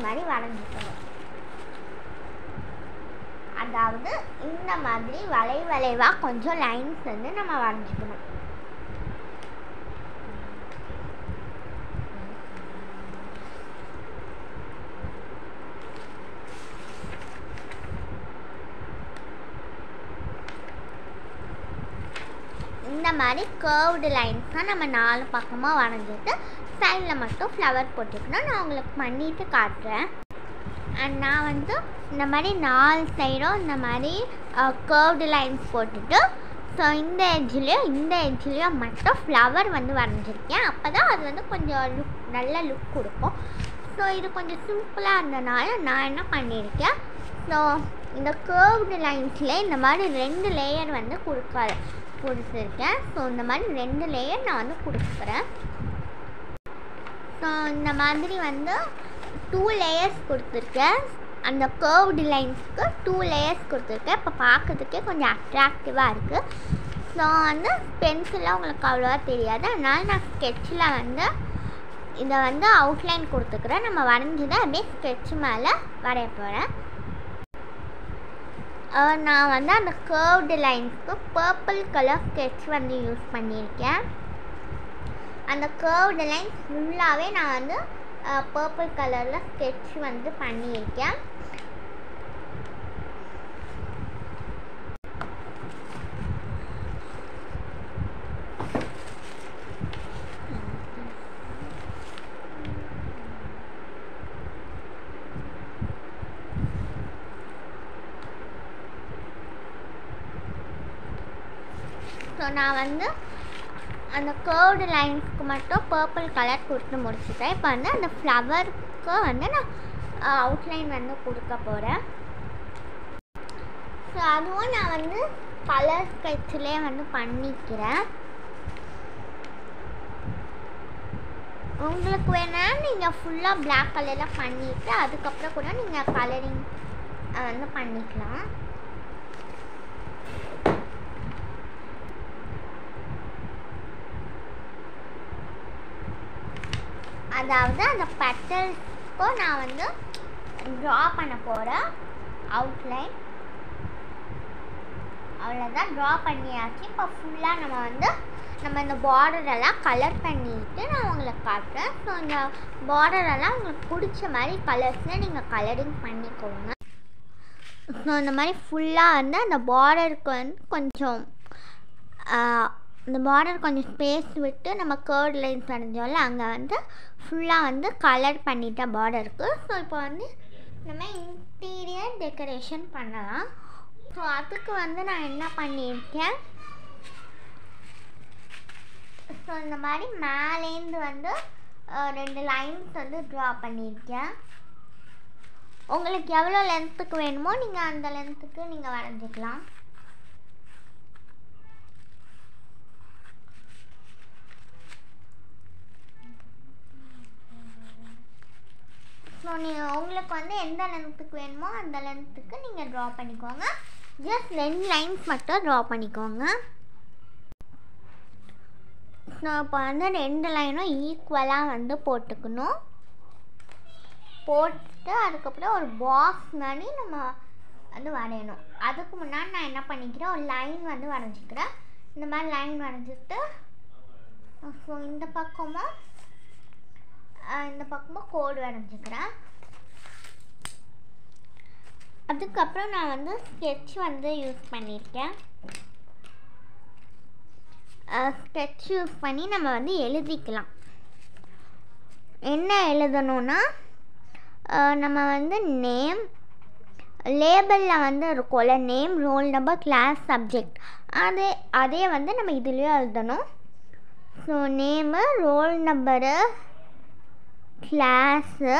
மாதிரி வரைஞ்சிக்கணும். அதாவது இந்த மாதிரி வளைவாக கொஞ்சம் லைன்ஸ் வந்து நம்ம வரைஞ்சிக்கணும். இந்த மாதிரி கர்வ்டு லைன்ஸ் தான் நம்ம 4 பக்கமாக வரைஞ்சிட்டு சைடில் மட்டும் ஃப்ளவர் போட்டுக்கணும். நான் உங்களுக்கு பண்ணிட்டு காட்டுறேன். அண்ட் நான் வந்து இந்த மாதிரி 4 சைடும் இந்த மாதிரி கர்வ்டு லைன்ஸ் போட்டுட்டு ஸோ இந்த எட்ஜ்லேயும் மட்டும் ஃப்ளவர் வந்து வரைஞ்சிருக்கேன். அப்போ தான் அது வந்து கொஞ்சம் நல்ல லுக் கொடுக்கும். ஸோ இது கொஞ்சம் சிம்பிளாக இருந்தனால நான் என்ன பண்ணியிருக்கேன், ஸோ இந்த கர்வ்டு லைன்ஸில் இந்த மாதிரி 2 லேயர் வந்து கொடுத்துருக்கேன். ஸோ இந்த மாதிரி 2 லேயர் நான் வந்து கொடுக்குறேன். ஸோ இந்த மாதிரி வந்து 2 லேயர்ஸ் கொடுத்துருக்கேன். அந்த கர்வ்டு லைன்ஸ்க்கு 2 லேயர்ஸ் கொடுத்துருக்கேன். இப்போ பார்க்கறதுக்கே கொஞ்சம் அட்ராக்டிவாக இருக்குது. ஸோ வந்து பென்சிலாக உங்களுக்கு அவ்வளோவா தெரியாது. அதனால் நான் ஸ்கெட்சில் வந்து இதை வந்து அவுட்லைன் கொடுத்துக்கிறேன். நம்ம வரைஞ்சதை அப்படியே ஸ்கெட்ச் மேலே வரைய போகிறேன். நான் வந்து அந்த கர்வ்டு லைன்ஸ்க்கு பர்பிள் கலர் ஸ்கெட்ச் வந்து யூஸ் பண்ணியிருக்கேன். அந்த கர்வ்டு லைன்ஸ் ஃபுல்லாகவே நான் வந்து பர்பிள் கலரில் ஸ்கெட்ச் வந்து பண்ணியிருக்கேன். ஸோ நான் வந்து அந்த கர்வ்டு லைன்ஸ்க்கு மட்டும் பர்பிள் கலர் கொடுத்து முடிச்சுட்டேன். இப்போ வந்து அந்த ஃப்ளவருக்கு வந்து நான் அவுட்லைன் வந்து கொடுக்க போகிறேன். ஸோ அதுவும் நான் வந்து கலர் ஸ்கெட்சிலே வந்து பண்ணிக்கிறேன். உங்களுக்கு வேணால் நீங்கள் ஃபுல்லாக பிளாக் கலரில் பண்ணிவிட்டு அதுக்கப்புறம் கூட நீங்கள் கலரிங் வந்து பண்ணிக்கலாம். அதாவது அந்த பெட்டல்ஸ்க்கும் நான் வந்து ட்ரா பண்ண போகிறேன் அவுட்லைன். அவ்வளோதான், ட்ரா பண்ணியாச்சு. இப்போ ஃபுல்லாக நம்ம இந்த பார்டரெல்லாம் கலர் பண்ணிவிட்டு நான் உங்களுக்கு காட்டுறேன். ஸோ இந்த பார்டரெல்லாம் உங்களுக்கு பிடிச்ச மாதிரி கலர்ஸில் நீங்கள் கலரிங் பண்ணிக்கோங்க. ஸோ இந்த மாதிரி ஃபுல்லாக வந்து அந்த பார்டருக்கு வந்து கொஞ்சம் இந்த பார்டர் கொஞ்சம் ஸ்பேஸ் விட்டு நம்ம கர்வ்டு லைன்ஸ் வரைஞ்சோம்ல அங்கே வந்து ஃபுல்லாக வந்து கலர் பண்ணிட்ட பார்டருக்கு. ஸோ இப்போ வந்து நம்ம இன்டீரியர் டெக்கரேஷன் பண்ணலாம். ஸோ அதுக்கு வந்து நான் என்ன பண்ணியிருக்கேன், ஸோ இந்த மாதிரி மேலேருந்து வந்து 2 லைன்ஸ் வந்து ட்ரா பண்ணியிருக்கேன். உங்களுக்கு எவ்வளோ லென்த்துக்கு வேணுமோ நீங்கள் அந்த லென்த்துக்கு நீங்கள் வரைஞ்சிக்கலாம். ஸோ உங்களுக்கு வந்து எந்த லென்த்துக்கு வேணுமோ அந்த லென்த்துக்கு நீங்கள் ட்ரா பண்ணிக்கோங்க. ஜஸ்ட் 2 லைன்ஸ் மட்டும் ட்ரா பண்ணிக்கோங்க. ஸோ இப்போ வந்து 2 லைனும் ஈக்குவலாக வந்து போட்டுக்கணும். போட்டு அதுக்கப்புறம் ஒரு பாக்ஸ் மாதிரி நம்ம வந்து வரையணும். அதுக்கு முன்னாடி நான் என்ன பண்ணிக்கிறேன், ஒரு லைன் வந்து வரைஞ்சிக்கிறேன். இந்த மாதிரி லைன் வரைஞ்சிட்டு ஸோ இந்த பக்கமும் கோடு வரைஞ்சிக்கிறேன். அதுக்கப்புறம் நான் வந்து ஸ்கெட்ச் வந்து யூஸ் பண்ணியிருக்கேன். ஸ்கெட்ச் யூஸ் பண்ணி நம்ம வந்து எழுதிக்கலாம். என்ன எழுதணும்னா நம்ம வந்து நேம், லேபிளில் வந்து இருக்கும்ல name, roll number, class, subject, அதே வந்து நம்ம இதுலேயும் எழுதணும். So name, roll number, class,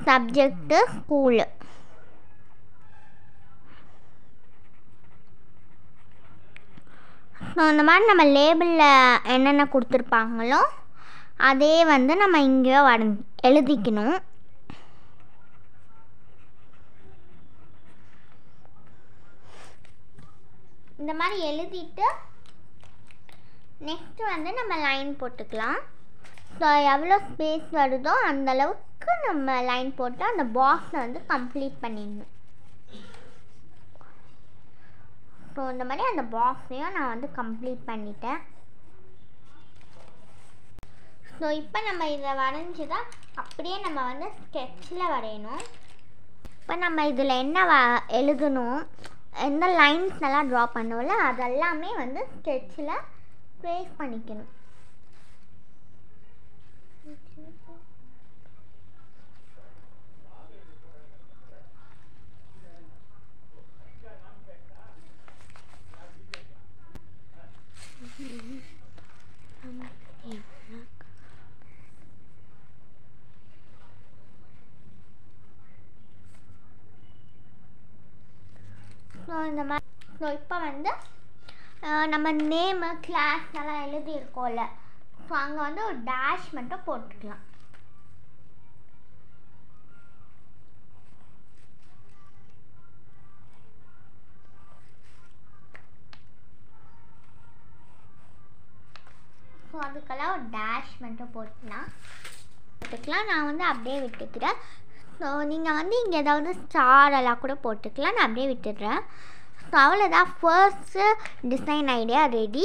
subject, school. So இந்த மாதிரி நம்ம லேபிளில் என்னென்ன கொடுத்துருப்பாங்களோ அதே வந்து நம்ம இங்கே எழுதிக்கணும். இந்த மாதிரி எழுதிட்டு நெக்ஸ்ட் வந்து நம்ம லைன் போட்டுக்கலாம். ஸோ எவ்வளோ ஸ்பேஸ் வருதோ அந்தளவுக்கு நம்ம லைன் போட்டு அந்த பாக்ஸை வந்து கம்ப்ளீட் பண்ணிடணும். ஸோ இந்த மாதிரி அந்த பாக்ஸையும் நான் வந்து கம்ப்ளீட் பண்ணிட்டேன். ஸோ இப்போ நம்ம இதை வரைஞ்சிதான் அப்படியே நம்ம வந்து ஸ்கெட்சில் வரையணும். இப்போ நம்ம இதில் என்ன எழுதணும், எந்த லைன்ஸ் எல்லாம் ட்ரா பண்ணுவோம்ல அதெல்லாமே வந்து ஸ்கெட்சில் ட்ரேஸ் பண்ணிக்கணும். ஸோ இந்த மாதிரி ஸோ இப்போ வந்து நம்ம நேமு கிளாஸ் எல்லாம் எழுதியிருக்கோம்ல, ஸோ அங்கே வந்து ஒரு டேஷ் மட்டும் போட்டுக்கலாம். ஸோ அதுக்கெல்லாம் ஒரு டேஷ் மட்டும் போட்டுக்கலாம். நான் வந்து அப்படியே விட்டுக்கிறேன். ஸோ நீங்கள் வந்து இங்கே ஏதாவது ஸ்டார் எல்லாம் கூட போட்டுக்கலாம். நான் அப்படியே விட்டுடுறேன். ஸோ அவ்வளோதான், ஃபர்ஸ்ட்டு டிசைன் ஐடியா ரெடி.